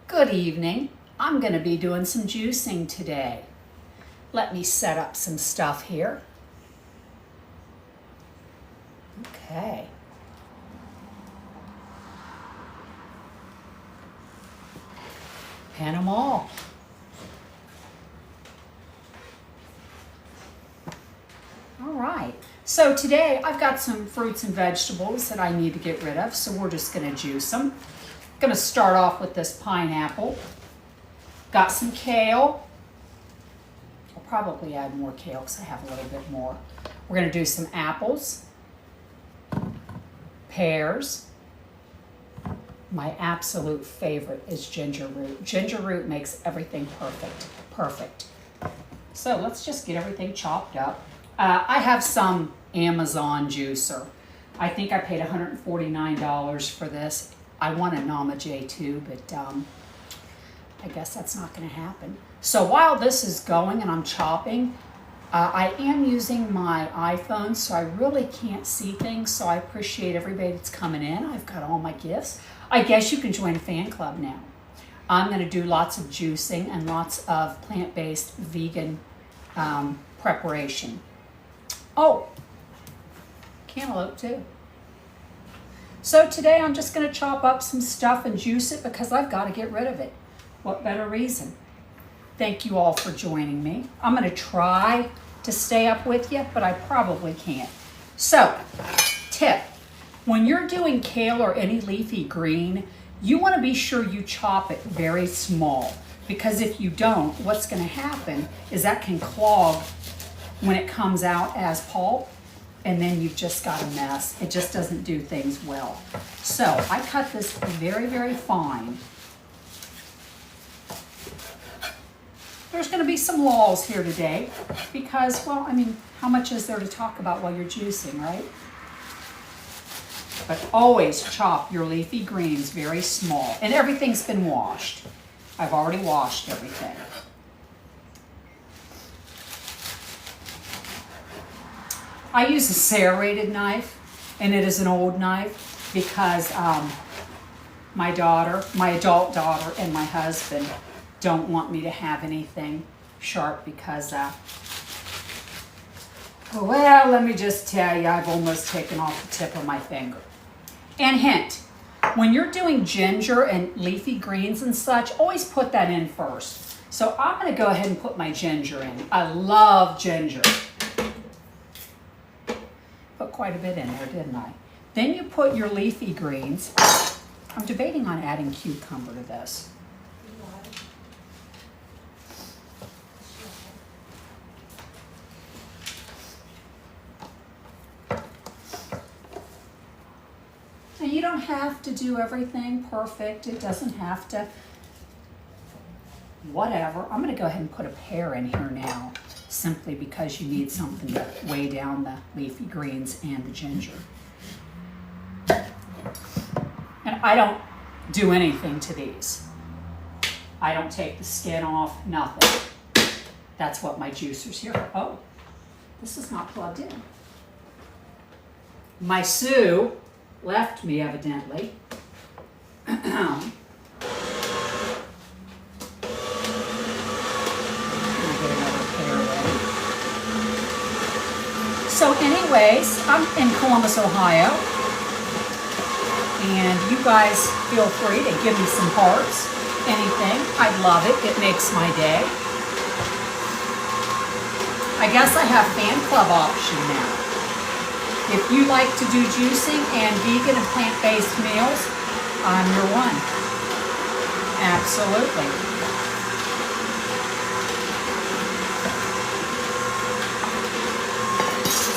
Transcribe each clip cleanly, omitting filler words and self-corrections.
Good evening. I'm going to be doing some juicing today. Let me set up some stuff here. Okay. Pan them all. All right. So today I've got some fruits and vegetables that I need to get rid of, so we're just going to juice them. I'm going to start off with this pineapple. Got some kale. I'll probably add more kale because I have a little bit more. We're going to do some apples, pears. My absolute favorite is ginger root. Ginger root makes everything perfect. So let's just get everything chopped up. I have some Amazon juicer. I think I paid $149 for this. I want a Namaje too, but I guess that's not going to happen. So while this is going and I'm chopping, I am using my iPhone, so I really can't see things, so I appreciate everybody that's coming in. I've got all my gifts. I guess you can join a fan club now. I'm going to do lots of juicing and lots of plant-based vegan preparation. Oh, cantaloupe too. So today I'm just going to chop up some stuff and juice it because I've got to get rid of it. What better reason? Thank you all for joining me. I'm going to try to stay up with you, but I probably can't. So, tip. When you're doing kale or any leafy green, you want to be sure you chop it very small, because if you don't, what's going to happen is that can clog when it comes out as pulp, and then you've just got a mess. It just doesn't do things well. So I cut this very, very fine. There's going to be some laws here today because, well, I mean, how much is there to talk about while you're juicing, right? But always chop your leafy greens very small. And everything's been washed. I've already washed everything. I use a serrated knife, and it is an old knife because my adult daughter, and my husband don't want me to have anything sharp because, well, let me just tell you, I've almost taken off the tip of my finger. And hint, when you're doing ginger and leafy greens and such, always put that in first. So I'm going to go ahead and put my ginger in. I love ginger. Put quite a bit in there, didn't I? Then you put your leafy greens. I'm debating on adding cucumber to this. And you don't have to do everything perfect. It doesn't have to, whatever. I'm going to go ahead and put a pear in here now, simply because you need something to weigh down the leafy greens and the ginger. And I don't do anything to these. I don't take the skin off, nothing. That's what my juicer's here for. Oh, this is not plugged in. My Sue left me, evidently. So anyways, I'm in Columbus, Ohio, and you guys feel free to give me some hearts, anything. I'd love it. It makes my day. I guess I have fan club option now. If you like to do juicing and vegan and plant-based meals, I'm your one. Absolutely.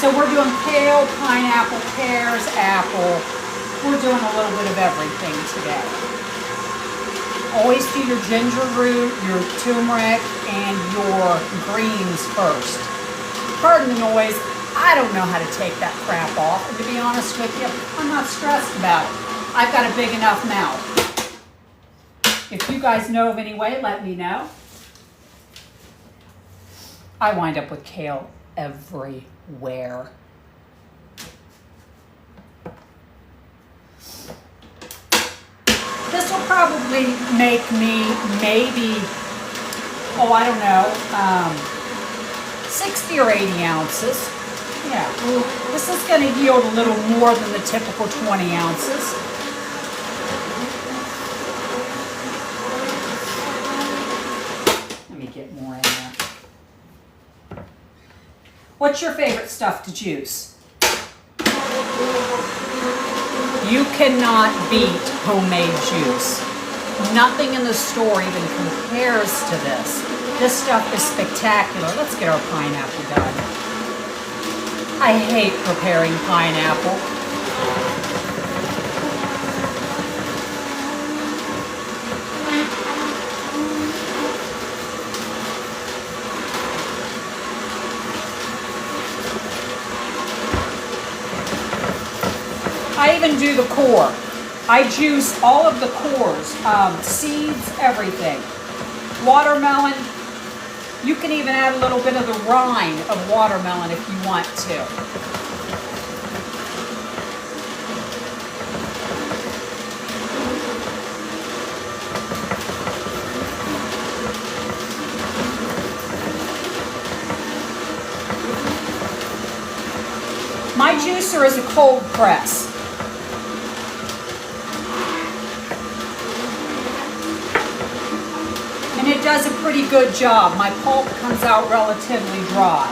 So we're doing kale, pineapple, pears, apple. We're doing a little bit of everything today. Always do your ginger root, your turmeric, and your greens first. Pardon the noise. I don't know how to take that crap off. And to be honest with you, I'm not stressed about it. I've got a big enough mouth. If you guys know of any way, let me know. I wind up with kale everywhere. This will probably probably make me maybe, oh, I don't know, 60 or 80 ounces. Yeah, this is going to yield a little more than the typical 20 ounces. Let me get more in there. What's your favorite stuff to juice? You cannot beat homemade juice. Nothing in the store even compares to this. This stuff is spectacular. Let's get our pineapple done. I hate preparing pineapple. I even do the core. I juice all of the cores, seeds, everything. Watermelon, you can even add a little bit of the rind of watermelon if you want to. My juicer is a cold press. And it does a pretty good job. My pulp comes out relatively dry.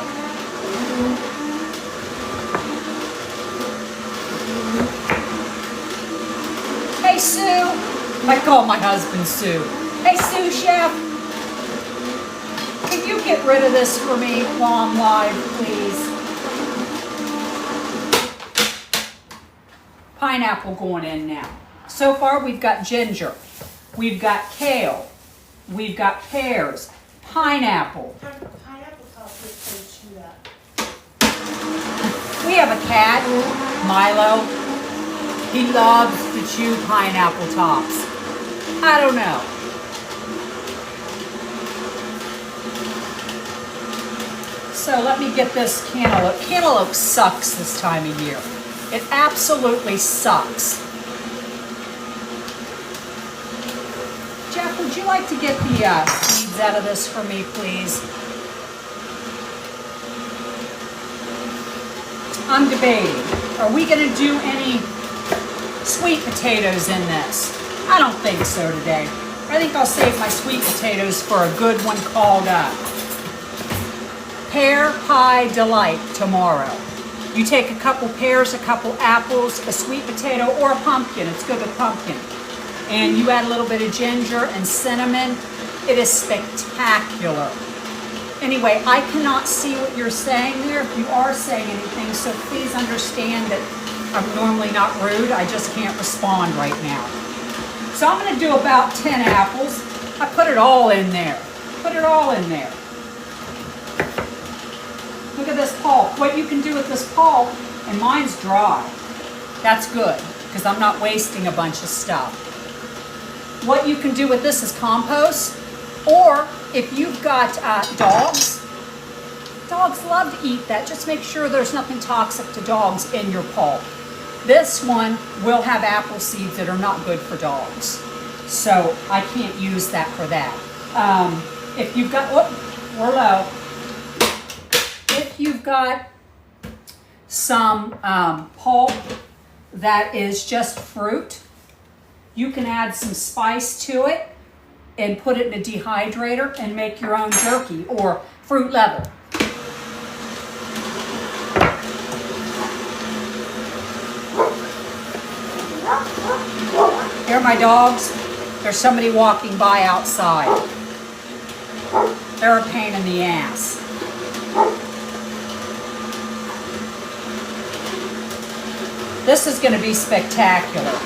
Hey Sue, I call my husband Sue. Hey Sue Chef, can you get rid of this for me while I'm live, please? Pineapple going in now. So far we've got ginger, we've got kale, we've got pears, pineapple. Pineapple tops is chew that. We have a cat, Milo. He loves to chew pineapple tops. I don't know. So let me get this cantaloupe. Cantaloupe sucks this time of year. It absolutely sucks. Jeff, would you like to get the seeds out of this for me, please? I'm debating. Are we going to do any sweet potatoes in this? I don't think so today. I think I'll save my sweet potatoes for a good one called Pear Pie Delight tomorrow. You take a couple pears, a couple apples, a sweet potato, or a pumpkin. It's good with pumpkin. And you add a little bit of ginger and cinnamon. It is spectacular. Anyway, I cannot see what you're saying there if you are saying anything, so please understand that I'm normally not rude. I just can't respond right now. So I'm going to do about 10 apples. I put it all in there. Put it all in there. Look at this pulp. What you can do with this pulp, and mine's dry. That's good, because I'm not wasting a bunch of stuff. What you can do with this is compost, or if you've got dogs love to eat that. Just make sure there's nothing toxic to dogs in your pulp. This one will have apple seeds that are not good for dogs, so I can't use that for that. If you've got, we're low. If you've got some pulp that is just fruit, you can add some spice to it and put it in a dehydrator and make your own jerky or fruit leather. Here are my dogs. There's somebody walking by outside. They're a pain in the ass. This is going to be spectacular.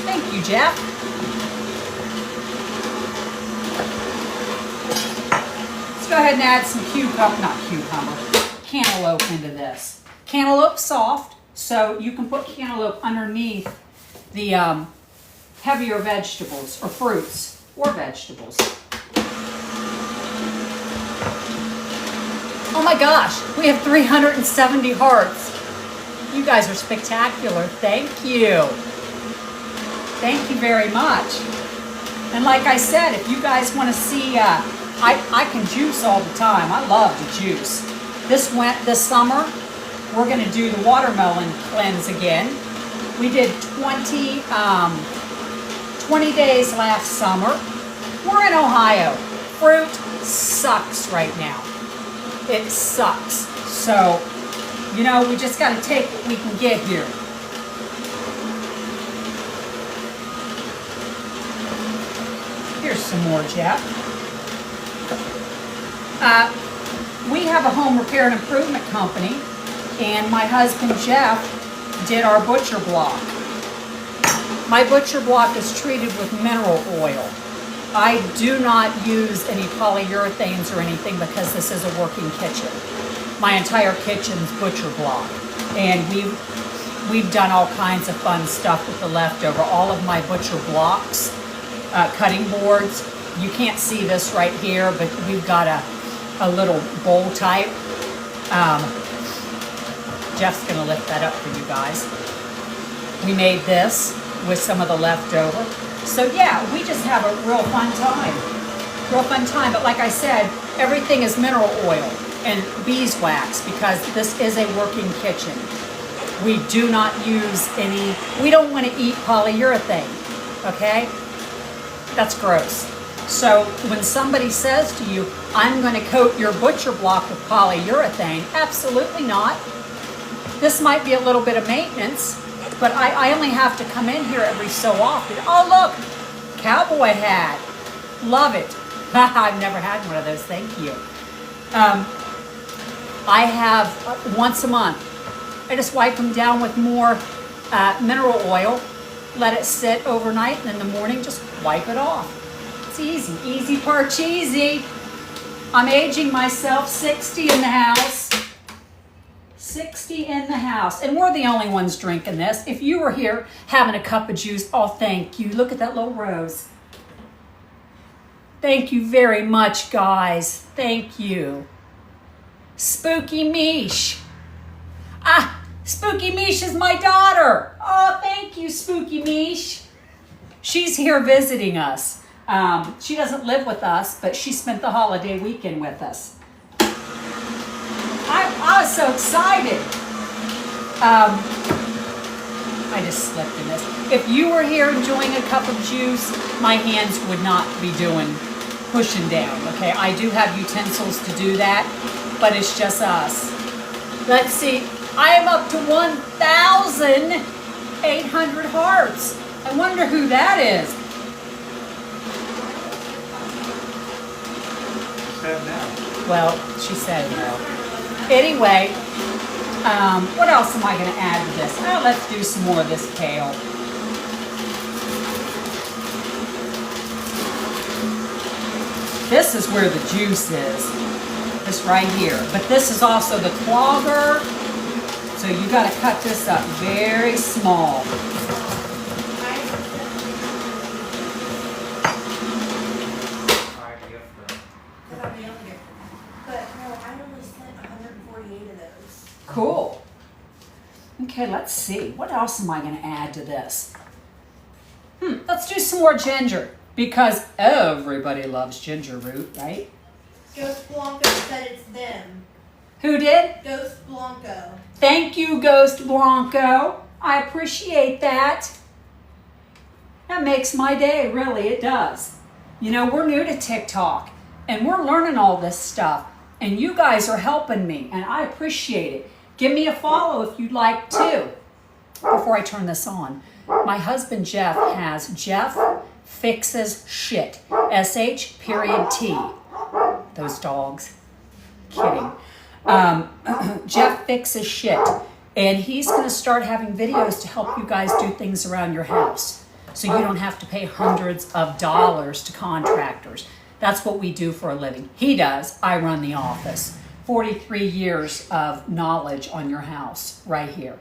Thank you, Jeff. Let's go ahead and add some cantaloupe into this. Cantaloupe soft, so you can put cantaloupe underneath the heavier vegetables or fruits or vegetables. Oh my gosh, we have 370 hearts. You guys are spectacular. Thank you. Thank you very much. And like I said, if you guys want to see, I can juice all the time. I love to juice. This summer, we're going to do the watermelon cleanse again. We did 20 days last summer. We're in Ohio. Fruit sucks right now. It sucks. So, you know, we just got to take what we can get here. Here's some more, Jeff. We have a home repair and improvement company, and my husband Jeff did our butcher block. My butcher block is treated with mineral oil. I do not use any polyurethanes or anything because this is a working kitchen. My entire kitchen's butcher block, and we've done all kinds of fun stuff with the leftover. All of my butcher blocks, cutting boards. You can't see this right here, but we've got a little bowl type. Jeff's gonna lift that up for you guys. We made this with some of the leftover. So yeah, we just have a real fun time. Real fun time, but like I said, everything is mineral oil and beeswax because this is a working kitchen. We do not use any, we don't want to eat polyurethane, okay? That's gross. So when somebody says to you, I'm going to coat your butcher block with polyurethane, absolutely not. This might be a little bit of maintenance, but I only have to come in here every so often. Oh look, cowboy hat. Love it. I've never had one of those, thank you. I have once a month. I just wipe them down with more mineral oil, let it sit overnight, and in the morning just wipe it off. It's easy, easy perch easy. I'm aging myself, 60 in the house. 60 in the house, and we're the only ones drinking this. If you were here having a cup of juice, oh, thank you. Look at that little rose. Thank you very much, guys. Thank you. Spooky Mish. Ah, Spooky Mish is my daughter. Oh, thank you, Spooky Mish. She's here visiting us. She doesn't live with us, but she spent the holiday weekend with us. I was so excited. I just slipped in this. If you were here enjoying a cup of juice, my hands would not be pushing down, okay? I do have utensils to do that, but it's just us. Let's see. I am up to 1,800 hearts. I wonder who that is. Well, she said no. Anyway, what else am I going to add to this? Oh, let's do some more of this kale. This is where the juice is. This right here. But this is also the clogger. So you got to cut this up very small. Cool. Okay, let's see. What else am I going to add to this? Let's do some more ginger because everybody loves ginger root, right? Ghost Blanco said it's them. Who did? Ghost Blanco. Thank you, Ghost Blanco. I appreciate that. That makes my day, really, it does. You know, we're new to TikTok and we're learning all this stuff and you guys are helping me and I appreciate it. Give me a follow if you'd like to. Before I turn this on, my husband Jeff has Jeff Fixes Shit. SH.T. Those dogs. Kidding. Jeff Fixes Shit. And he's going to start having videos to help you guys do things around your house. So you don't have to pay hundreds of dollars to contractors. That's what we do for a living. He does. I run the office. 43 years of knowledge on your house right here.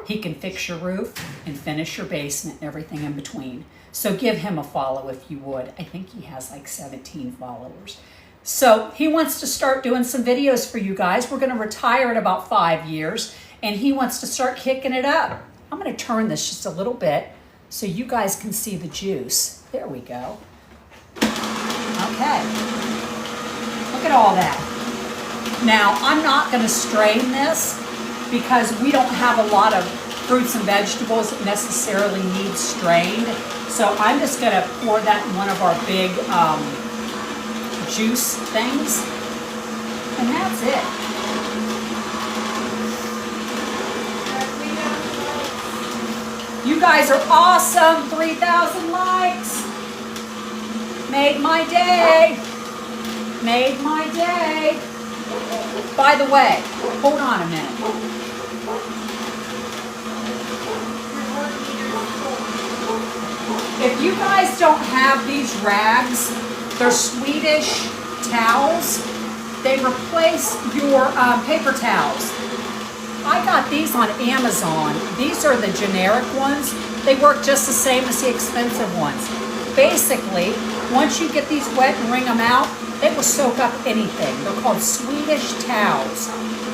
He can fix your roof and finish your basement, everything in between. So give him a follow if you would. I think he has like 17 followers. So he wants to start doing some videos for you guys. We're going to retire in about 5 years and he wants to start kicking it up. I'm going to turn this just a little bit so you guys can see the juice. There we go. Okay. Look at all that. Now, I'm not going to strain this because we don't have a lot of fruits and vegetables that necessarily need strained. So I'm just going to pour that in one of our big juice things. And that's it. You guys are awesome. 3,000 likes. Made my day. Made my day. By the way, hold on a minute. If you guys don't have these rags, they're Swedish towels. They replace your paper towels. I got these on Amazon. These are the generic ones. They work just the same as the expensive ones. Basically, once you get these wet and wring them out, it will soak up anything. They're called Swedish towels.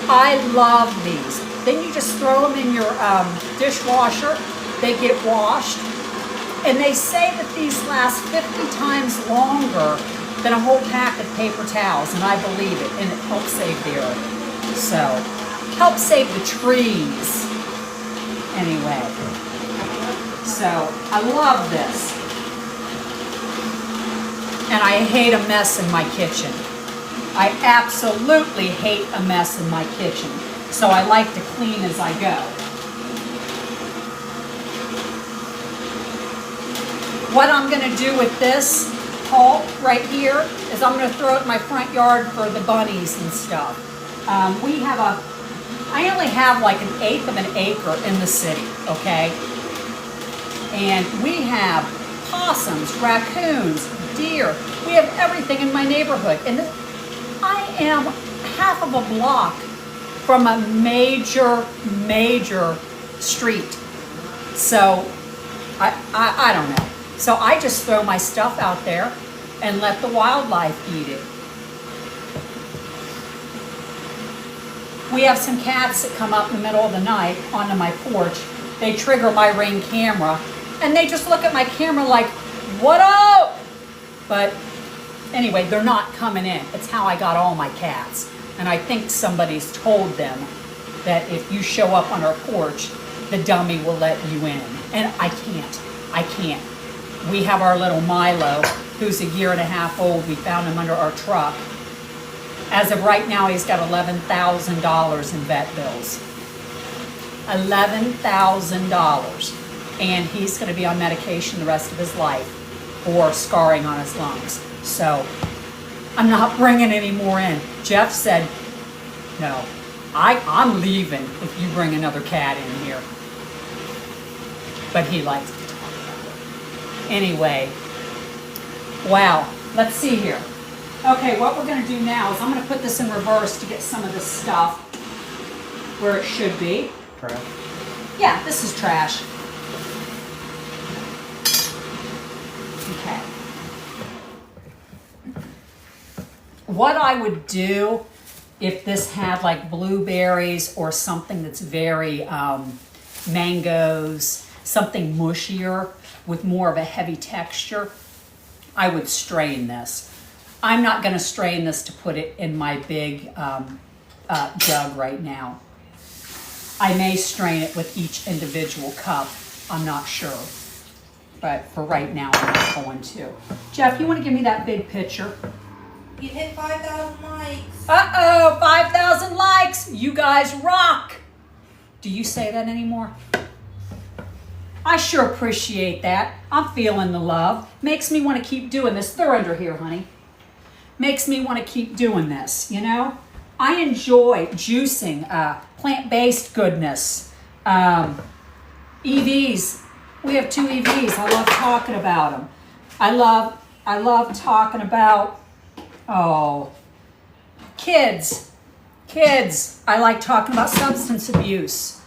I love these. Then you just throw them in your dishwasher. They get washed. And they say that these last 50 times longer than a whole pack of paper towels. And I believe it. And it helps save the earth. So, help save the trees. Anyway. So, I love this. And I hate a mess in my kitchen. I absolutely hate a mess in my kitchen. So I like to clean as I go. What I'm going to do with this pulp right here is I'm going to throw it in my front yard for the bunnies and stuff. I only have like 1/8 of an acre in the city, okay? And we have possums, raccoons, deer. We have everything in my neighborhood. And I am half of a block from a major street. So I don't know. So I just throw my stuff out there and let the wildlife eat it. We have some cats that come up in the middle of the night onto my porch. They trigger my Ring camera and they just look at my camera like, what up? But anyway, they're not coming in. It's how I got all my cats. And I think somebody's told them that if you show up on our porch, the dummy will let you in. And I can't. We have our little Milo, who's 1.5 years old. We found him under our truck. As of right now, he's got $11,000 in vet bills. $11,000. And he's going to be on medication the rest of his life for scarring on his lungs. So I'm not bringing any more in. Jeff said, no, I'm leaving if you bring another cat in here. But he likes to talk about it. Anyway, wow, let's see here. Okay, what we're going to do now is I'm going to put this in reverse to get some of this stuff where it should be. Trash? Yeah, this is trash. Okay. What I would do if this had like blueberries or something that's very mangoes, something mushier with more of a heavy texture, I would strain this. I'm not going to strain this to put it in my big jug right now. I may strain it with each individual cup. I'm not sure. But for right now, I'm not going to. Jeff, you want to give me that big picture? You hit 5,000 likes. Uh-oh, 5,000 likes. You guys rock. Do you say that anymore? I sure appreciate that. I'm feeling the love. Makes me want to keep doing this. They're under here, honey. Makes me want to keep doing this, you know? I enjoy juicing, plant-based goodness. EVs. We have 2 EVs. I love talking about them. I love talking about, kids. I like talking about substance abuse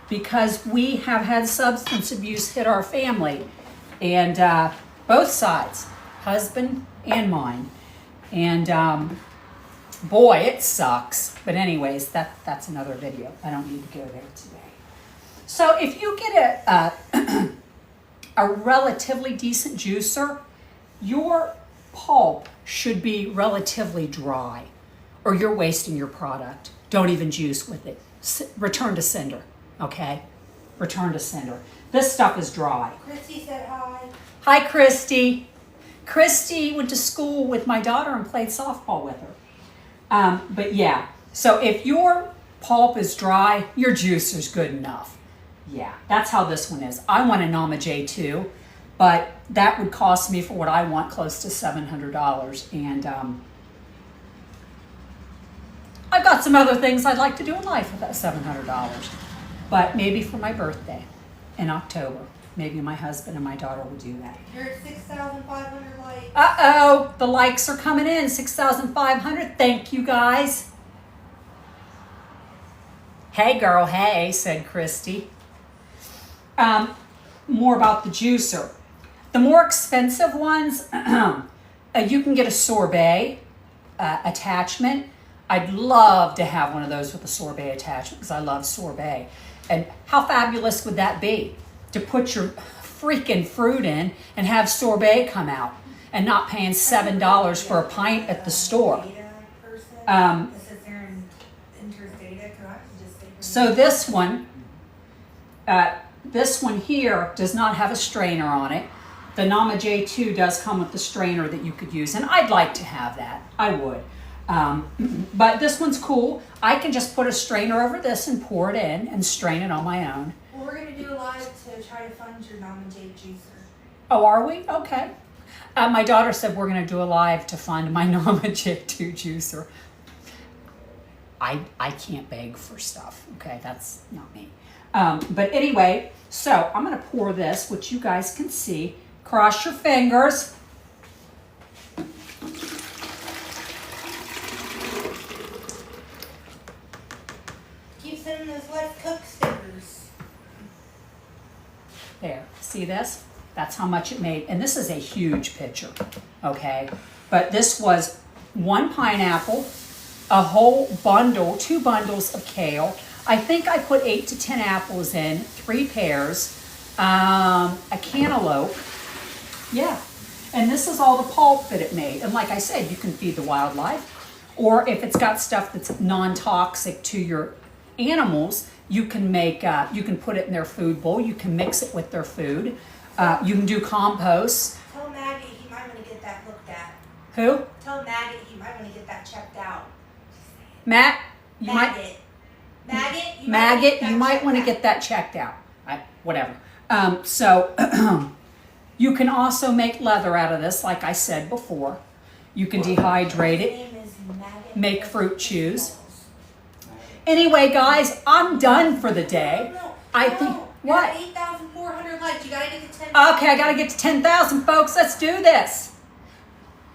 because we have had substance abuse hit our family. And both sides, husband and mine. And Boy, it sucks. But anyways, that's another video. I don't need to go there today. So if you get a relatively decent juicer, your pulp should be relatively dry, or you're wasting your product. Don't even juice with it. Return to sender, okay? Return to sender. This stuff is dry. Christy said hi. Hi, Christy. Christy went to school with my daughter and played softball with her. But yeah, so if your pulp is dry, your juicer's good enough. Yeah, that's how this one is. I want a Nama J2, but that would cost me for what I want close to $700. And I've got some other things I'd like to do in life with that $700. But maybe for my birthday in October, maybe my husband and my daughter will do that. You're at 6,500 likes. Uh-oh, the likes are coming in, 6,500. Thank you, guys. Hey, girl, hey, said Christy. More about the juicer. The more expensive ones, you can get a sorbet attachment. I'd love to have one of those with a sorbet attachment because I love sorbet. And how fabulous would that be? To put your freaking fruit in and have sorbet come out and not paying $7 for a pint at the store. So this one here does not have a strainer on it. The Nama J2 does come with the strainer that you could use, and I'd like to have that. I would. But this one's cool. I can just put a strainer over this and pour it in and strain it on my own. Well, we're going to do a live to try to fund your Nama J juicer. Oh, are we? Okay. My daughter said we're going to do a live to fund my Nama J2 juicer. I can't beg for stuff. Okay, that's not me. But anyway, so I'm going to pour this, which you guys can see. Cross your fingers. Keep sending those Let's Cook stickers. There, see this? That's how much it made. And this is a huge pitcher, okay? But this was 1 pineapple, a whole bundle, 2 bundles of kale. I think I put 8 to 10 apples in, 3 pears, a cantaloupe. Yeah, and this is all the pulp that it made. And like I said, you can feed the wildlife, or if it's got stuff that's non-toxic to your animals, you can make, you can put it in their food bowl. You can mix it with their food. You can do compost. Tell Maggot he might want to get that looked at. Who? Tell Maggot he might want to get that checked out. Matt, you Maggot, you might want to get that checked out. Whatever. So you can also make leather out of this, like I said before. You can dehydrate it, make fruit chews. Anyway, guys, I'm done for the day. I think what? 8,400 likes. You gotta get to 10,000. Okay, I gotta get to 10,000, folks. Let's do this.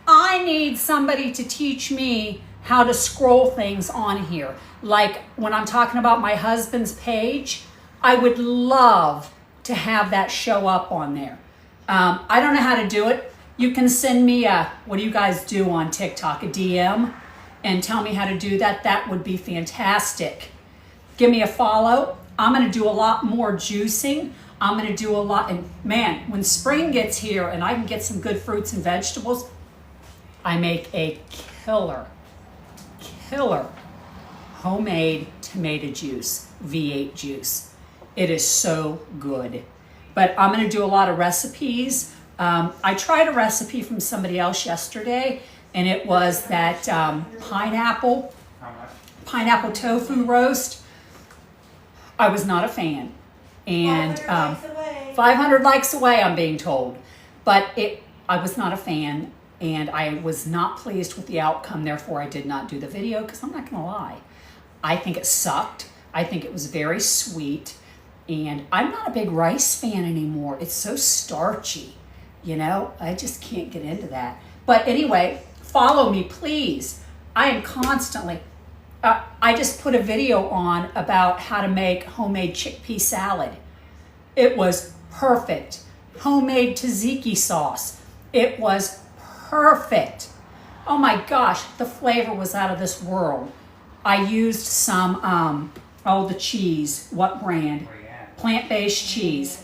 I need somebody to teach me how to scroll things on here. Like when I'm talking about my husband's page, I would love to have that show up on there. I don't know how to do it. You can send me what do you guys do on TikTok, a DM, and tell me how to do that. That would be fantastic. Give me a follow. I'm gonna do a lot more juicing. I'm gonna do a lot, and man, when spring gets here and I can get some good fruits and vegetables, I make a killer homemade tomato juice, V8 juice. It is so good. But I'm gonna do a lot of recipes. I tried a recipe from somebody else yesterday, and it was that pineapple tofu roast. I was not a fan. And 500 likes away, I'm being told. But I was not a fan, and I was not pleased with the outcome. Therefore, I did not do the video, because I'm not gonna lie. I think it sucked. I think it was very sweet. And I'm not a big rice fan anymore. It's so starchy, you know? I just can't get into that. But anyway, follow me, please. I am constantly, I just put a video on about how to make homemade chickpea salad. It was perfect. Homemade tzatziki sauce. It was perfect. Oh my gosh, the flavor was out of this world. I used some, the cheese. What brand? Plant-based cheese.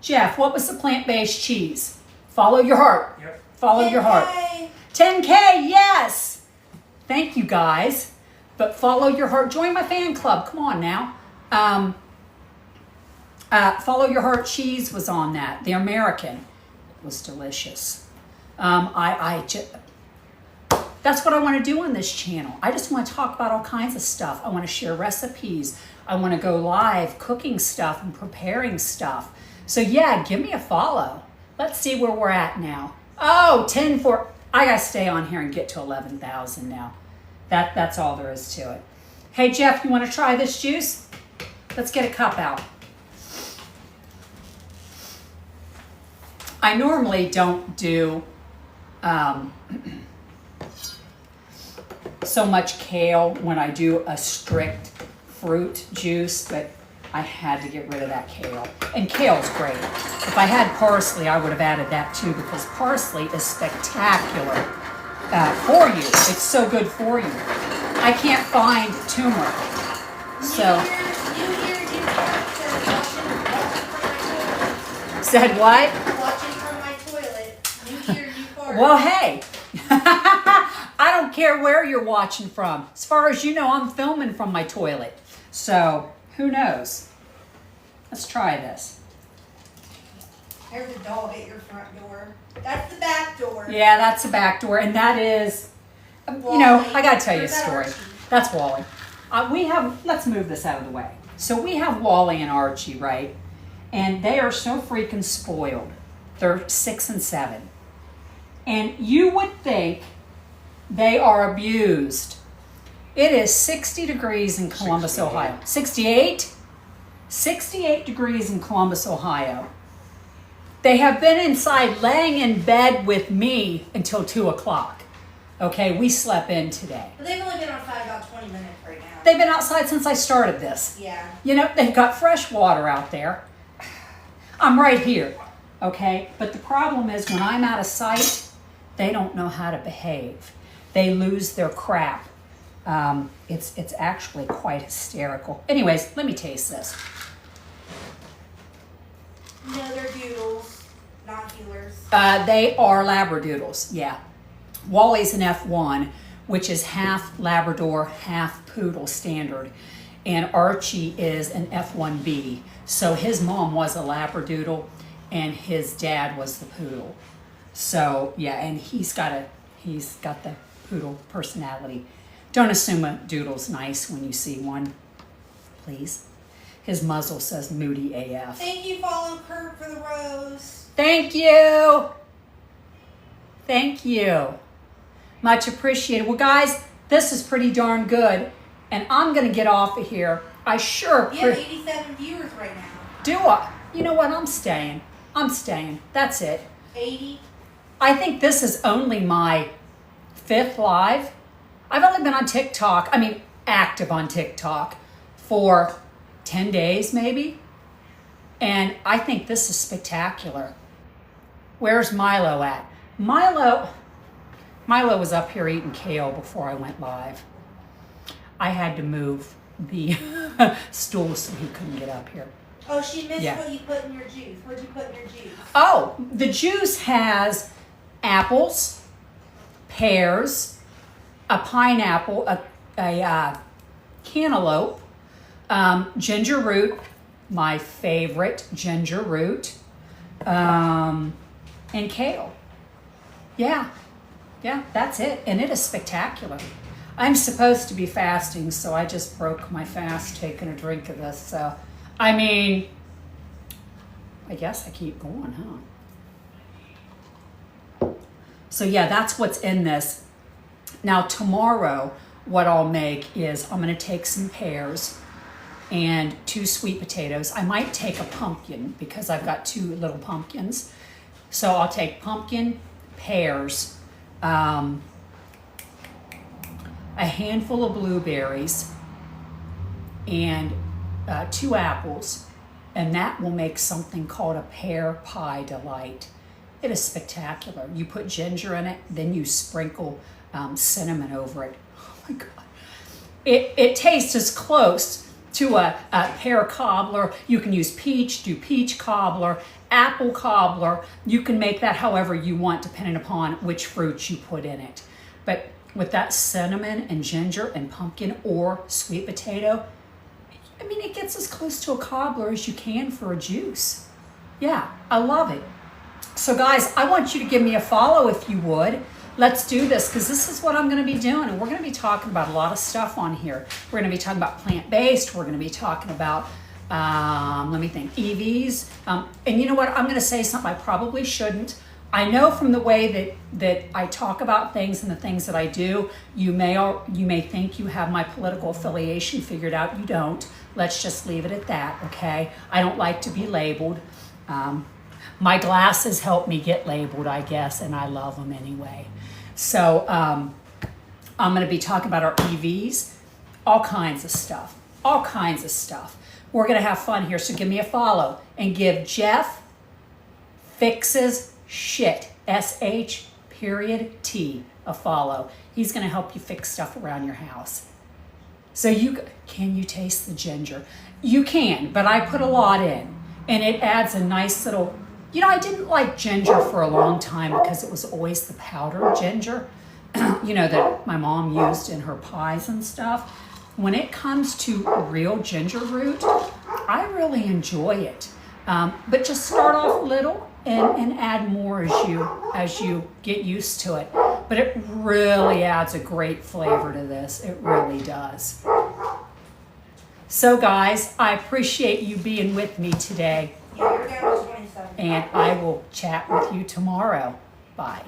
Jeff, what was the plant-based cheese? Follow your heart. Yep. Follow your heart. 10K, yes. Thank you guys. But follow your heart. Join my fan club. Come on now. Follow your heart cheese was on that. The American. It was delicious. That's what I want to do on this channel. I just want to talk about all kinds of stuff. I want to share recipes. I want to go live cooking stuff and preparing stuff. So yeah, give me a follow. Let's see where we're at now. Oh, 10 for, I got to stay on here and get to 11,000 now. That's all there is to it. Hey Jeff, you want to try this juice? Let's get a cup out. I normally don't do so much kale when I do a strict fruit juice, but I had to get rid of that kale. And kale's great. If I had parsley, I would have added that too, because parsley is spectacular for you. It's so good for you. I can't find turmeric. So. Said what? Watching from my toilet. New year, new fart. Well, hey. I don't care where you're watching from. As far as you know, I'm filming from my toilet. So, who knows? Let's try this. There's a dog at your front door. That's the back door. Yeah, that's the back door. And that is, you know, I got to tell you a story. That's Wally. Let's move this out of the way. So we have Wally and Archie, right? And they are so freaking spoiled. They're 6 and 7. And you would think they are abused. It is 60 degrees in Columbus, 68. Ohio. 68? 68 degrees in Columbus, Ohio. They have been inside laying in bed with me until 2 o'clock. Okay, we slept in today. But they've only been outside about 20 minutes right now. They've been outside since I started this. Yeah. You know, they've got fresh water out there. I'm right here, okay? But the problem is when I'm out of sight, they don't know how to behave. They lose their crap. It's actually quite hysterical. Anyways, let me taste this. No, they're doodles, not healers. They are Labradoodles, yeah. Wally's an F1, which is half Labrador, half Poodle standard. And Archie is an F1B. So his mom was a Labradoodle and his dad was the Poodle. So yeah, and he's got the Poodle personality. Don't assume a doodle's nice when you see one, please. His muzzle says moody AF. Thank you, Follow Kurt, for the rose. Thank you. Thank you. Much appreciated. Well, guys, this is pretty darn good. And I'm going to get off of here. I sure... We have 87 viewers right now. Do I? You know what? I'm staying. I'm staying. That's it. 80. I think this is only my 5th live. I've only been on TikTok, active on TikTok for 10 days maybe. And I think this is spectacular. Where's Milo at? Milo was up here eating kale before I went live. I had to move the stool so he couldn't get up here. Oh, she missed Yeah. what you put in your juice. What did you put in your juice? Oh, the juice has apples, pears, a pineapple, a cantaloupe, ginger root, my favorite ginger root, and kale. Yeah, that's it. And it is spectacular. I'm supposed to be fasting, so I just broke my fast taking a drink of this. So, I guess I keep going, huh? So yeah, that's what's in this. Now tomorrow, what I'll make is I'm going to take some pears and 2 sweet potatoes. I might take a pumpkin because I've got 2 little pumpkins. So I'll take pumpkin, pears, a handful of blueberries, and 2 apples, and that will make something called a pear pie delight. It is spectacular. You put ginger in it, then you sprinkle cinnamon over it. Oh my God. It tastes as close to a pear cobbler. You can use peach, do peach cobbler, apple cobbler. You can make that however you want depending upon which fruits you put in it. But with that cinnamon and ginger and pumpkin or sweet potato, I mean, it gets as close to a cobbler as you can for a juice. Yeah, I love it. So guys, I want you to give me a follow if you would. Let's do this because this is what I'm going to be doing. And we're going to be talking about a lot of stuff on here. We're going to be talking about plant-based. We're going to be talking about, let me think, EVs. And you know what? I'm going to say something I probably shouldn't. I know from the way that I talk about things and the things that I do, you may think you have my political affiliation figured out. You don't. Let's just leave it at that, okay? I don't like to be labeled. My glasses help me get labeled, I guess, and I love them anyway. So I'm going to be talking about our EVs, all kinds of stuff, all kinds of stuff. We're going to have fun here, so give me a follow and give Jeff Fixes Shit, S-H.T, a follow. He's going to help you fix stuff around your house. So can you taste the ginger? You can, but I put a lot in, and it adds a nice little. You know, I didn't like ginger for a long time because it was always the powdered ginger, you know, that my mom used in her pies and stuff. When it comes to real ginger root, I really enjoy it. But just start off little and add more as you get used to it. But it really adds a great flavor to this. It really does. So guys, I appreciate you being with me today. Yeah, you're down to 27. And I will chat with you tomorrow. Bye.